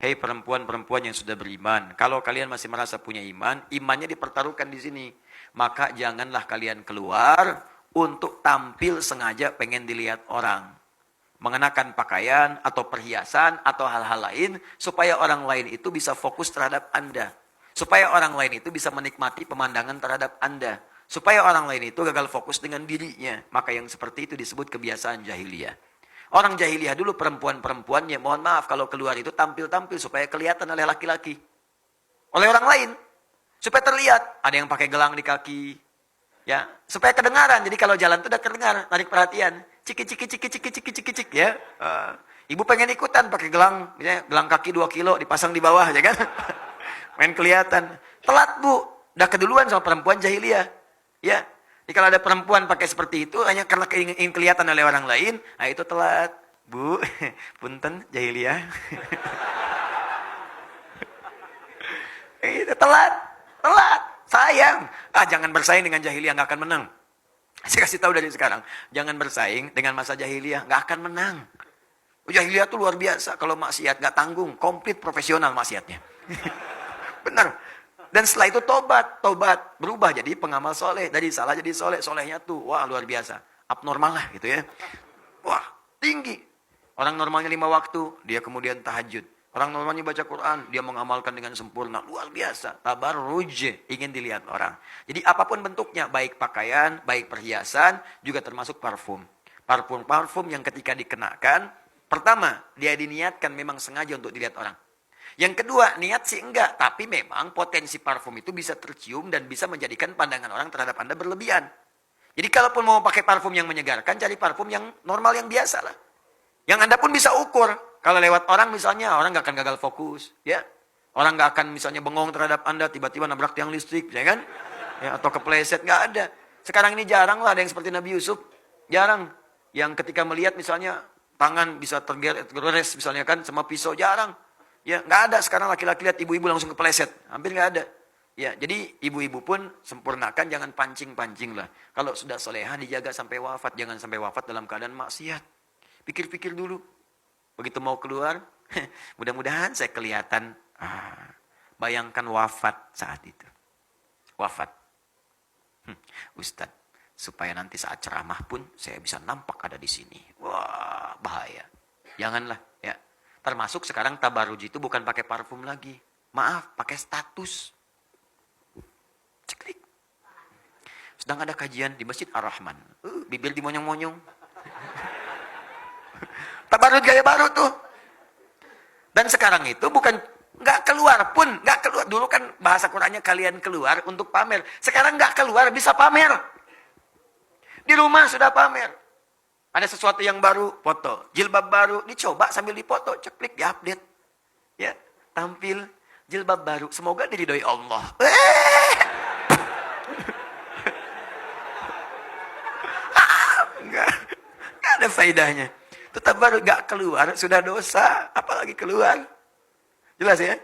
Hei perempuan-perempuan yang sudah beriman, kalau kalian masih merasa punya iman, imannya dipertaruhkan di sini. Maka janganlah kalian keluar untuk tampil sengaja pengen dilihat orang. Mengenakan pakaian atau perhiasan atau hal-hal lain supaya orang lain itu bisa fokus terhadap Anda. Supaya orang lain itu bisa menikmati pemandangan terhadap Anda. Supaya orang lain itu gagal fokus dengan dirinya. Maka yang seperti itu disebut kebiasaan jahiliyah. Orang jahiliyah dulu perempuan-perempuannya, mohon maaf kalau keluar itu tampil-tampil supaya kelihatan oleh laki-laki. Oleh orang lain. Supaya terlihat. Ada yang pakai gelang di kaki. Ya, supaya kedengaran. Jadi kalau jalan itu udah kedengar, tarik perhatian. Ciki ciki ciki ciki ciki ciki cik ya. Ibu pengen ikutan pakai gelang, misalnya gelang kaki 2 kilo dipasang di bawah ya kan. Main kelihatan. Telat Bu, udah keduluan sama perempuan jahiliyah. Ya. Jadi kalau ada perempuan pakai seperti itu hanya karena ingin kelihatan oleh orang lain, nah itu telat. Bu, punten jahiliyah. Itu telat. Telat. Sayang. Jangan bersaing dengan jahiliyah, nggak akan menang. Saya kasih tahu dari sekarang, jangan bersaing dengan masa jahiliyah, nggak akan menang. Jahiliyah itu luar biasa, kalau maksiat nggak tanggung, komplit profesional maksiatnya. Benar. Dan setelah itu tobat, berubah jadi pengamal soleh, dari salah jadi soleh, solehnya tuh, wah luar biasa, abnormal lah gitu ya. Wah tinggi. Orang normalnya 5 waktu, dia kemudian tahajud. Orang normalnya baca Quran, dia mengamalkan dengan sempurna. Luar biasa. Tabarruj, ingin dilihat orang. Jadi apapun bentuknya, baik pakaian, baik perhiasan, juga termasuk parfum. Parfum-parfum yang ketika dikenakan, pertama, dia diniatkan memang sengaja untuk dilihat orang. Yang kedua, niat sih enggak. Tapi memang potensi parfum itu bisa tercium dan bisa menjadikan pandangan orang terhadap Anda berlebihan. Jadi kalaupun mau pakai parfum yang menyegarkan, cari parfum yang normal, yang biasa lah. Yang Anda pun bisa ukur. Kalau lewat orang misalnya, orang nggak akan gagal fokus, ya. Orang nggak akan misalnya bengong terhadap Anda, tiba-tiba nabrak tiang listrik, ya kan? Ya, atau kepleset, nggak ada. Sekarang ini jarang lah ada yang seperti Nabi Yusuf, jarang. Yang ketika melihat misalnya tangan bisa tergores misalnya kan, sama pisau, jarang. Ya, nggak ada sekarang laki-laki lihat ibu-ibu langsung kepleset, hampir nggak ada. Ya, jadi ibu-ibu pun sempurnakan, jangan pancing-pancing lah. Kalau sudah soleha dijaga sampai wafat, jangan sampai wafat dalam keadaan maksiat. Pikir-pikir dulu. Begitu mau keluar, mudah-mudahan saya kelihatan. Bayangkan wafat saat itu. Wafat. Ustadz, supaya nanti saat ceramah pun saya bisa nampak ada di sini. Wah, bahaya. Janganlah. Ya. Termasuk sekarang tabarruj itu bukan pakai parfum lagi. Maaf, pakai status. Ceklik. Sedang ada kajian di Masjid Ar-Rahman. Bibir dimonyong-monyong. Tabarruj gaya baru tuh. Dan sekarang itu bukan nggak keluar pun, nggak keluar. Dulu kan bahasa Qurannya kalian keluar untuk pamer. Sekarang nggak keluar bisa pamer. Di rumah sudah pamer. Ada sesuatu yang baru, foto. Jilbab baru, dicoba sambil dipoto, ceklik, diupdate. Ya, tampil jilbab baru. Semoga diridhoi Allah. Enggak ada faedahnya. Tetap baru gak keluar, sudah dosa, apalagi keluar. Jelas ya?